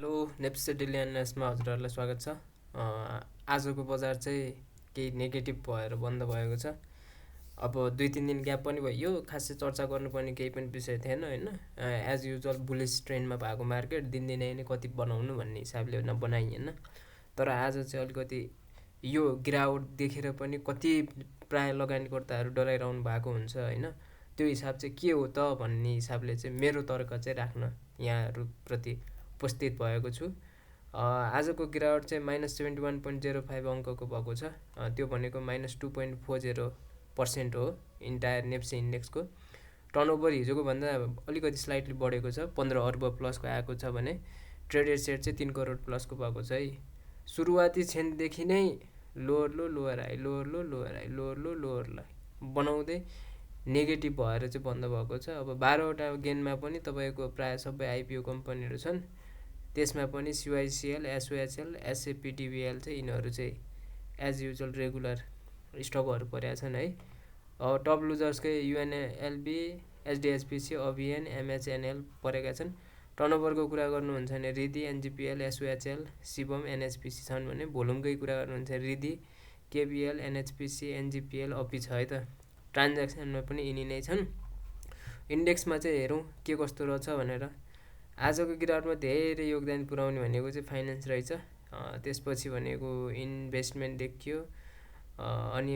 Hello NEPSE daily एनालिसिसमा हजुरहरूलाई स्वागत छ। आजको बजार चाहिँ केही नेगेटिभ भएर बन्द भएको छ। अब 2-3 दिन ग्याप पनि भयो, खासै चर्चा गर्नुपर्ने केही पनि विषय थिएन होइन। एज युजुअल बुलिस ट्रेन्डमा भएको मार्केट दिनदिनै नै कति बनाउनु भन्ने हिसाबले बनाइएन। तर आज चाहिँ अलिकति यो गिरावट देखेर पनि कति प्राय लगानीकर्ताहरू डराइरहनु भएको हुन्छ होइन। त्यो हिसाब चाहिँ के हो त भन्ने हिसाबले चाहिँ मेरो तर्क चाहिँ राख्न यहाँहरूप्रति उपस्थित भएको छु। आजको गिरावट चाहिँ -71.05 अङ्कको भएको छ। त्यो भनेको -2.40% हो इन्टायर नेप्से इन्डेक्सको। टर्नओभर हिजोको भन्दा अलिकति स्लाइटली बढेको छ, 15 अर्ब प्लसको आएको छ भने ट्रेडेड सेट चाहिँ 3 करोड प्लसको भएको छ है। सुरुवाती क्षणदेखि नै लोअर लो लोअर हाई लोअर लो लोअर हाई लोअर लो लोअर हाई बनाउँदै नेगेटिभ भएर चाहिँ बन्द भएको छ। अब 12वटा गेनमा पनि तपाईँको प्रायः सबै आइपिओ कम्पनीहरू छन्। त्यसमा पनि सिवाइसिएल, एसओएचएल, एसएपिटिबिएल चाहिँ यिनीहरू चाहिँ एज युजुअल रेगुलर स्टकहरू परेका छन् है। टप लुजर्सकै युएनएलबी, एचडिएचपिसी, अभिएन, एमएचएनएल परेका छन्। टर्नओभरको कुरा गर्नुहुन्छ भने रिदी, एनजिपिएल, एसओएचएल, शिवम, एनएचपिसी छन् भने भोल्युमकै कुरा गर्नुहुन्छ रिदी, केबिएल, एनएचपिसी, एनजिपिएल, अपी छ है त। ट्रान्ज्याक्सनमा पनि यिनी नै छन्। इन्डेक्समा चाहिँ हेरौँ के कस्तो रहेछ भनेर। आजको गिरावटमा धेरै योगदान पुर्याउने भनेको चाहिँ फाइनेन्स रहेछ। त्यसपछि भनेको इन्भेस्टमेन्ट देखियो, अनि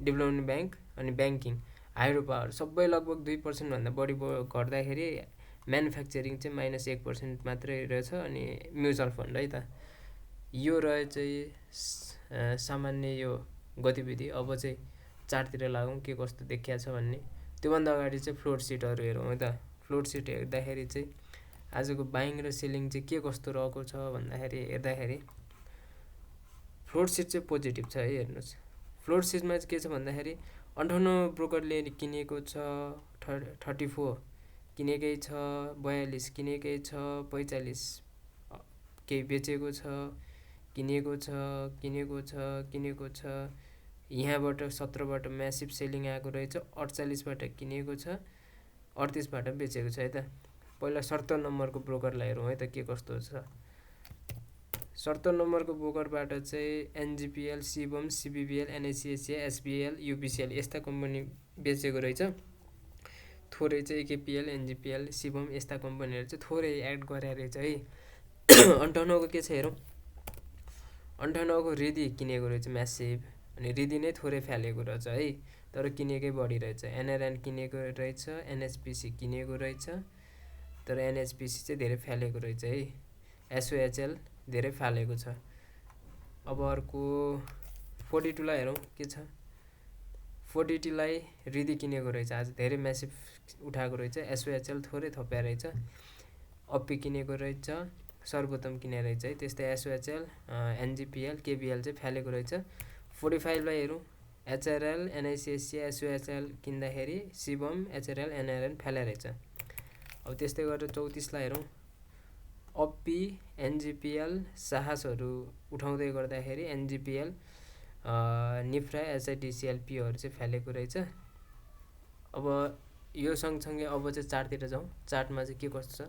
डेभलपमेन्ट ब्याङ्क, अनि ब्याङ्किङ, हाइड्रो पावर सबै लगभग 2% भन्दा बढी घट्दाखेरि म्यानुफ्याक्चरिङ चाहिँ -1% मात्रै रहेछ। अनि म्युचुअल फन्ड है त, यो रहे चाहिँ सामान्य यो गतिविधि। अब चाहिँ चार्टतिर लागौँ के कस्तो देखिया छ भन्ने। त्योभन्दा अगाडि चाहिँ फ्लोट सिटहरू हेरौँ है त। फ्लोट सिट हेर्दाखेरि चाहिँ आजको बाइङ र सेलिङ चाहिँ के कस्तो रहेको छ भन्दाखेरि हेर्दाखेरि फ्लोट सिट चाहिँ पोजिटिभ छ है। हेर्नुहोस् फ्लोट सिटमा चाहिँ के छ भन्दाखेरि 58 ब्रोकरले किनेको छ, 34 किनेकै छ, 42 किनेकै छ, 45 केही बेचेको छ, किनेको छ किनेको छ किनेको छ। यहाँबाट 17बाट म्यासिभ सेलिङ आएको रहेछ, 48बाट किनेको छ, 38बाट बेचेको छ है त। पहिला 70 नम्बरको ब्रोकरलाई हेरौँ है त के कस्तो छ। 70 नम्बरको ब्रोकरबाट चाहिँ एनजिपिएल, शिवम, सिबिबिएल, एनएससिएसिए, एसबिएल, युपिसिएल यस्ता कम्पनी बेचेको रहेछ। थोरै चाहिँ केपिएल, एनजिपिएल, शिवम यस्ता कम्पनीहरू चाहिँ थोरै एड गरे रहेछ है। 58को के छ हेरौँ। 58को रिदी किनेको रहेछ म्यासिभ, अनि रिदी नै थोरै फ्यालेको रहेछ है, तर किनेकै बढी रहेछ। एनआरएन किनेको रहेछ, एनएचपिसी किनेको रहेछ, तर एनएचपिसी चाहिँ धेरै फ्यालेको रहेछ है। एसओएचएल धेरै फालेको छ। अब अर्को 42 लाई हेरौँ के छ। 42 रिदी किनेको रहेछ, आज धेरै म्यासिभ उठाएको रहेछ। एसओएचएल थोरै थप्या रहेछ, अपी किनेको रहेछ, सर्वोत्तम किने रहेछ है। त्यस्तै एसओएचएल, एनजिपिएल, केबिएल चाहिँ फ्यालेको रहेछ। 45 लाई हेरौँ। एचआरएल, एनआइसिएससी, एसओएचएल किन्दाखेरि शिवम, एचआरएल, एनआरएन फ्याले रहेछ। अब त्यस्तै गरेर 34 लाई हेरौँ। अपी, एनजिपिएल, साहसहरू उठाउँदै गर्दाखेरि एनजिपिएल, निफ्रा, एचआइडिसिएलपीहरू चाहिँ फ्यालेको रहेछ। अब यो सँगसँगै अब चाहिँ चार्टतिर जाउँ। चार्टमा चाहिँ के कस्तो छ।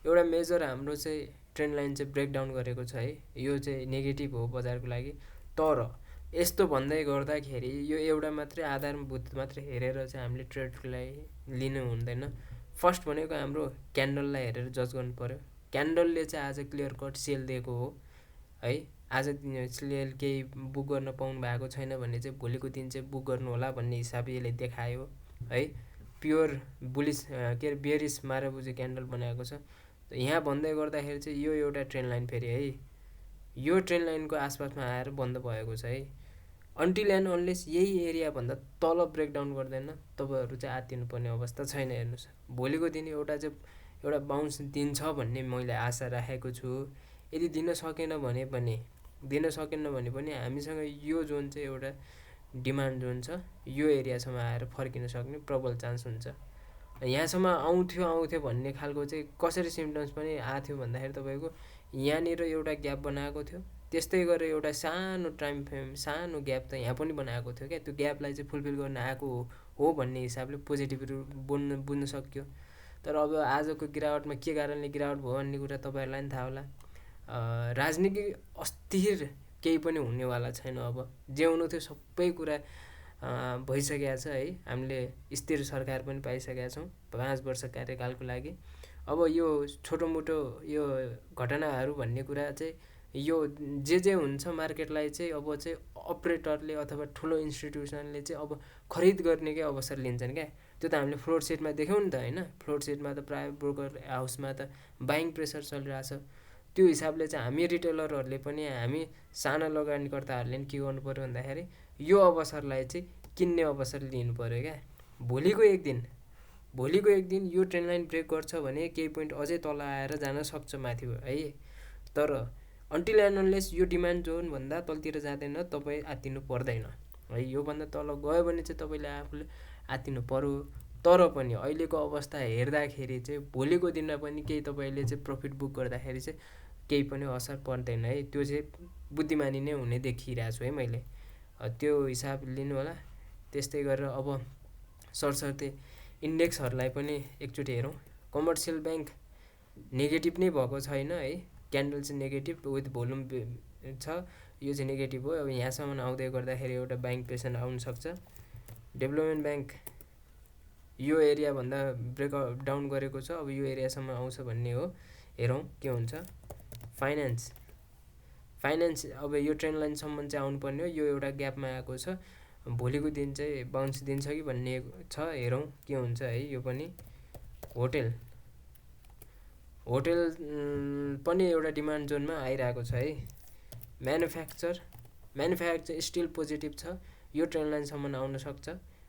एउटा मेजर हाम्रो चाहिँ ट्रेन्ड लाइन चाहिँ ब्रेकडाउन गरेको छ है। यो चाहिँ नेगेटिभ हो बजारको लागि। तर यस्तो भन्दै गर्दाखेरि यो एउटा मात्रै आधारभूत मात्रै हेरेर चाहिँ हामीले ट्रेडलाई लिनु हुँदैन। फर्स्ट भनेको हाम्रो क्यान्डललाई हेरेर जज गर्नु पर्यो। क्यान्डलले चाहिँ आज क्लियर कट सेल दिएको हो है। आज सेल केही बुक गर्न पाउनु भएको छैन भने चाहिँ भोलिको दिन चाहिँ बुक गर्नु होला भन्ने हिसाबले यसले देखायो है। प्योर बुलिस के अरे बेरिस माराबुजे क्यान्डल बनाएको छ। यहाँ भन्दै गर्दाखेरि चाहिँ यो एउटा ट्रेन्ड लाइन फेरि है, यो ट्रेन्ड लाइनको आसपासमा आएर बन्द भएको छ है। अन्टिल एन्ड अनलेस यही एरियाभन्दा तल ब्रेकडाउन गर्दैन तपाईँहरू चाहिँ आत्तिनुपर्ने अवस्था छैन। हेर्नुहोस् भोलिको दिन एउटा बााउन्स दिन्छ भन्ने मैले आशा राखेको छु। यदि दिन सकेन भने पनि हामीसँग यो जोन चाहिँ एउटा डिमान्ड जोन छ। यो एरियासम्म आएर फर्किन सक्ने प्रबल चान्स हुन्छ। यहाँसम्म आउँथ्यो भन्ने खालको चाहिँ कसरी सिम्पटम्स पनि आएको थियो भन्दाखेरि तपाईँको यहाँनिर एउटा ग्याप बनाएको थियो, त्यस्तै गरेर एउटा सानो टाइम फ्रेम सानो ग्याप त यहाँ पनि बनाएको थियो क्या। त्यो ग्यापलाई चाहिँ फुलफिल गर्न आएको हो भन्ने हिसाबले पोजिटिभ बुझ्न सक्यो। तर अब आजको गिरावटमा के कारणले गिरावट भयो भन्ने कुरा तपाईँहरूलाई पनि थाहा होला। राजनीतिक अस्थिर केही पनि हुनेवाला छैन। अब जे हुनु थियो सबै कुरा भइसकेको छ है। हामीले स्थिर सरकार पनि पाइसकेका छौँ 5 वर्ष कार्यकालको लागि। अब यो छोटोमोटो यो घटनाहरू भन्ने कुरा चाहिँ यो जे हुन्छ मार्केटलाई चाहिँ अब चाहिँ अपरेटरले अथवा ठुलो इन्स्टिट्युसनले चाहिँ अब खरिद गर्नेकै अवसर लिन्छन् क्या। त्यो त हामीले फ्लोर सेटमा देख्यौँ नि त होइन। फ्लोर सेटमा त प्रायः ब्रोकर हाउसमा त बाइङ प्रेसर चलिरहेछ। त्यो हिसाबले चाहिँ हामी रिटेलरहरूले पनि हामी साना लगानीकर्ताहरूले पनि के गर्नु पऱ्यो भन्दाखेरि यो अवसरलाई चाहिँ किन्ने अवसर लिनु पऱ्यो क्या। भोलिको एक दिन यो ट्रेन्ड लाइन ब्रेक गर्छ भने केही पोइन्ट अझै तल आएर जान सक्छ माथि है। तर अन्टिल एन्ड अनलेस यो डिमान्ड जोनभन्दा तलतिर जाँदैन तपाईँ आत्तिनु पर्दैन है। योभन्दा तल गयो भने चाहिँ तपाईँले आफूले आत्तिनु पर्यो। तर पनि अहिलेको अवस्था हेर्दाखेरि चाहिँ भोलिको दिनमा पनि केही तपाईँले चाहिँ प्रफिट बुक गर्दाखेरि चाहिँ केही पनि असर पर्दैन है। त्यो चाहिँ बुद्धिमानी नै हुने देखिरहेको छु है मैले। त्यो हिसाब लिनु होला। त्यस्तै गरेर अब सरसर्ती इन्डेक्सहरूलाई पनि एकचोटि हेरौँ। कमर्सियल ब्याङ्क नेगेटिभ नै भएको छैन है। क्यान्डल चाहिँ नेगेटिभ विथ भोल्युम छ, यो चाहिँ नेगेटिभ हो। अब यहाँसम्म आउँदै गर्दाखेरि एउटा बाइङ प्रेसर आउन सक्छ। डेभलपमेन्ट ब्याङ्क यो एरियाभन्दा ब्रेकआउट डाउन गरेको छ, अब यो एरियासम्म आउँछ भन्ने हो। हेरौँ के हुन्छ। फाइनेन्स अब यो ट्रेन्ड लाइनसम्म चाहिँ आउनुपर्ने हो। यो एउटा ग्यापमा आएको छ, भोलिको दिन चाहिँ बाउन्स दिन्छ कि भन्ने छ। हेरौँ के हुन्छ है। यो पनि होटेल पनि एउटा डिमान्ड जोनमा आइरहेको छ है। म्यानुफ्याक्चर स्टिल पोजिटिभ छ, यो ट्रेन्ड लाइनसम्म आउन सक्छ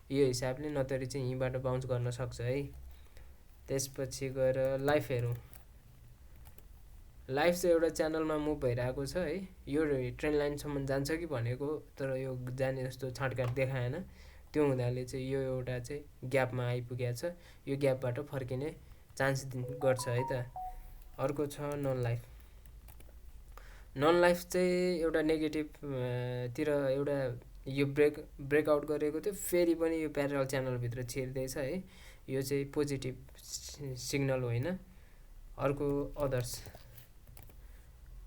यो हिसाबले, नतरी चाहिँ यहीँबाट बाउन्स गर्न सक्छ है। त्यसपछि गएर लाइफ हेरौँ। लाइफ चाहिँ एउटा च्यानलमा मुभ भइरहेको छ है। यो ट्रेन्ड लाइनसम्म जान्छ कि भनेको, तर यो जाने जस्तो छाँटकाट देखाएन। त्यो हुँदाले चाहिँ यो एउटा चाहिँ ग्यापमा आइपुगेको छ। यो ग्यापबाट फर्किने चान्स गर्छ है त। अर्को छ नन लाइफ चाहिँ एउटा नेगेटिभ तिर एउटा यो ब्रेकआउट गरेको थियो, फेरि पनि यो प्यारल च्यानलभित्र छिर्दैछ है। यो चाहिँ पोजिटिभ सिग्नल होइन। अर्को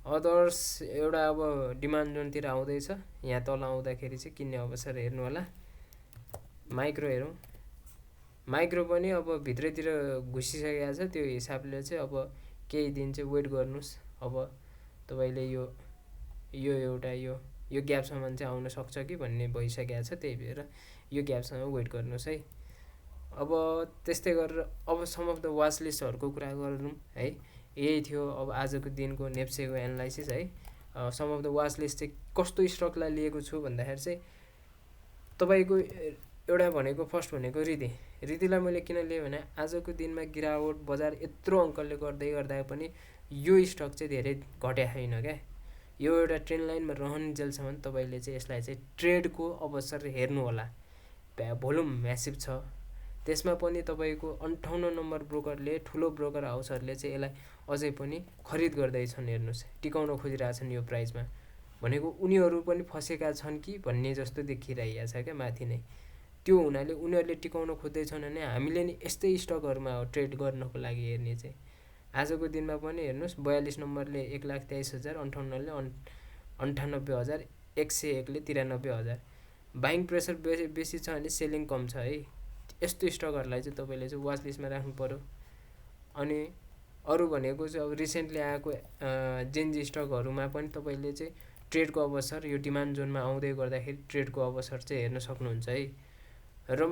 अदर्स एउटा अब डिमान्ड जोनतिर आउँदैछ। यहाँ तल आउँदाखेरि चाहिँ किन्ने अवसर हेर्नु होला। माइक्रो हेरौँ। माइक्रो पनि अब भित्रतिर घुसिसकेको छ, त्यो हिसाबले चाहिँ अब केही दिन चाहिँ वेट गर्नुहोस्। अब तपाईँले यो एउटा यो ग्यापसम्म चाहिँ आउन सक्छ कि भन्ने भइसकेको छ, त्यही भएर यो ग्यापसम्म वेट गर्नुहोस् है। अब त्यस्तै गरेर अब सम अफ द वाच लिस्टहरूको कुरा गरौँ है। यही थियो अब आजको दिनको नेप्सेको एनालाइसिस है। Some of the watch list चाहिँ कस्तो स्टकलाई लिएको छु भन्दाखेरि चाहिँ तपाईँको एउटा भनेको फर्स्ट भनेको रितीलाई मैले किन लिएँ भने आजको दिनमा गिरावट बजार यत्रो अङ्कलले गर्दा पनि यो स्टक चाहिँ धेरै घट्या छैन क्या। यो एउटा ट्रेन्ड लाइनमा रहनुन्जेलसम्म तपाईँले चाहिँ यसलाई चाहिँ ट्रेडको अवसर हेर्नु होला। भोल्युम म्यासिभ छ, त्यसमा पनि तपाईँको 58 नम्बर ब्रोकरले, ठुलो ब्रोकर हाउसहरूले चाहिँ यसलाई अझै पनि खरिद गर्दैछन्। हेर्नुहोस् टिकाउन खोजिरहेछन् यो प्राइसमा, भनेको उनीहरू पनि फसेका छन् कि भन्ने जस्तो देखिरहेको छ क्या माथि नै। त्यो हुनाले उनीहरूले टिकाउन खोज्दैछन् भने हामीले नि यस्तै स्टकहरूमा हो ट्रेड गर्नको लागि हेर्ने चाहिँ। आजको दिनमा पनि हेर्नुहोस् 42 नम्बरले 1,23,000, 58ले 98,000, 101ले 93,000। बाइङ प्रेसर बेसी छ भने सेलिङ कम छ है। यस्तो स्टकहरूलाई चाहिँ तपाईँले चाहिँ वाच लिस्टमा राख्नु पऱ्यो। अनि अरू भनेको चाहिँ अब रिसेन्टली आएको जेन्जी स्टकहरूमा पनि तपाईँले चाहिँ ट्रेडको अवसर यो डिमान्ड जोनमा आउँदै गर्दाखेरि ट्रेडको अवसर चाहिँ हेर्न सक्नुहुन्छ है। र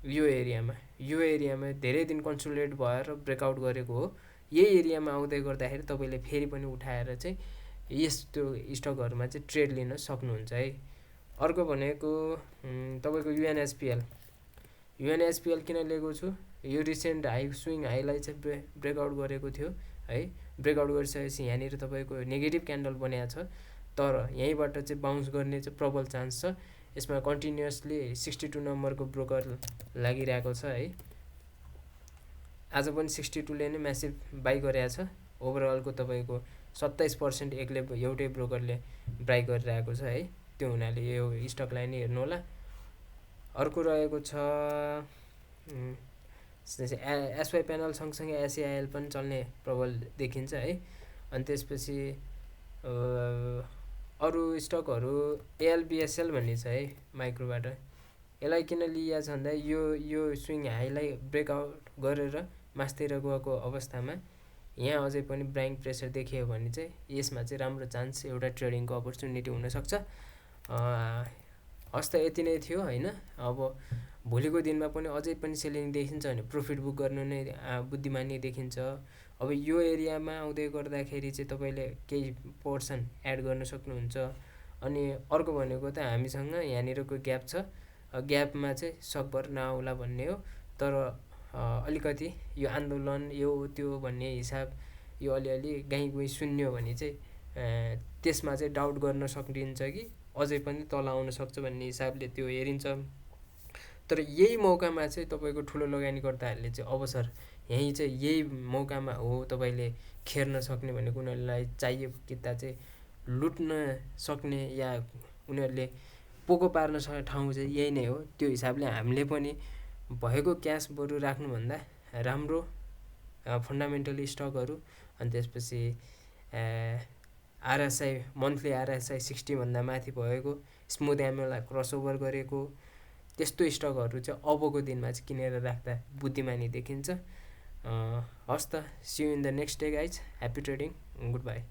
यो एरियामा धेरै दिन कन्सोलिडेट भएर ब्रेकआउट गरेको हो। यही एरियामा आउँदै गर्दाखेरि तपाईँले फेरि पनि उठाएर चाहिँ यस्तो स्टकहरूमा चाहिँ ट्रेड लिन सक्नुहुन्छ है। अर्को भनेको तपाईँको युएनएसपिएल किन लिएको छु, यो रिसेन्ट स्विङ हाईलाई चाहिँ ब्रेकआउट गरेको थियो है। ब्रेकआउट गरिसकेपछि यहाँनिर तपाईँको नेगेटिभ क्यान्डल बनेको छ, तर यहीँबाट चाहिँ बाउन्स गर्ने चाहिँ प्रबल चान्स छ। यसमा कन्टिन्युसली 62 नम्बरको ब्रोकर लागिरहेको छ है। आज पनि 62ले नै म्यासिभ बाई गरेको छ। ओभरअलको तपाईँको 27% एउटै ब्रोकरले बाई गरिरहेको छ है। त्यो हुनाले यो स्टकलाई नै हेर्नु होला। अर्को रहेको छ एसवाई प्यानल सँगसँगै एसएआइएल पनि चल्ने प्रबल देखिन्छ है। अनि त्यसपछि अरू स्टकहरू एएलबिएसएल भन्ने छ है माइक्रोबाट। यसलाई किन लिएको छ भन्दा यो स्विङ हाईलाई ब्रेकआउट गरेर मासतिर गएको अवस्थामा यहाँ अझै पनि बाइङ प्रेसर देखियो भने चाहिँ यसमा चाहिँ राम्रो चान्स एउटा ट्रेडिङको अपर्च्युनिटी हुनसक्छ। हस् त यति नै थियो होइन। अब भोलिको दिनमा पनि अझै पनि सेलिङ देखिन्छ भने प्रफिट बुक गर्नु नै बुद्धिमानी देखिन्छ। अब यो एरियामा आउँदै गर्दाखेरि चाहिँ तपाईँले केही पोर्सन एड गर्न सक्नुहुन्छ। अनि अर्को भनेको त हामीसँग यहाँनिरको ग्याप छ, ग्यापमा चाहिँ सकभर नआउला भन्ने हो। तर अलिकति यो आन्दोलन यो त्यो भन्ने हिसाब यो अलिअलि गाईँ सुन्यो भने चाहिँ त्यसमा चाहिँ डाउट गर्न सकिन्छ कि अझै पनि तल आउन सक्छ भन्ने हिसाबले त्यो हेरिन्छ। तर यही मौकामा चाहिँ तपाईँको ठुलो लगानीकर्ताहरूले चाहिँ अवसर यहीँ चाहिँ यही मौकामा हो तपाईँले खेर्न सक्ने भनेको उनीहरूलाई चाहिएको किता चाहिँ लुट्न सक्ने या उनीहरूले पोको पार्न सक्ने ठाउँ चाहिँ यही नै हो। त्यो हिसाबले हामीले पनि भएको क्यास बरु राख्नुभन्दा राम्रो फन्डामेन्टली स्टकहरू अनि त्यसपछि आरएसआई मन्थली आरएसआई 60 भन्दा माथि भएको स्मुथ एमएलआई क्रसओभर गरेको त्यस्तो स्टकहरू चाहिँ अबको दिनमा चाहिँ किनेर राख्दा बुद्धिमानी देखिन्छ। हस् त, see you in the next day guys, happy trading, good by.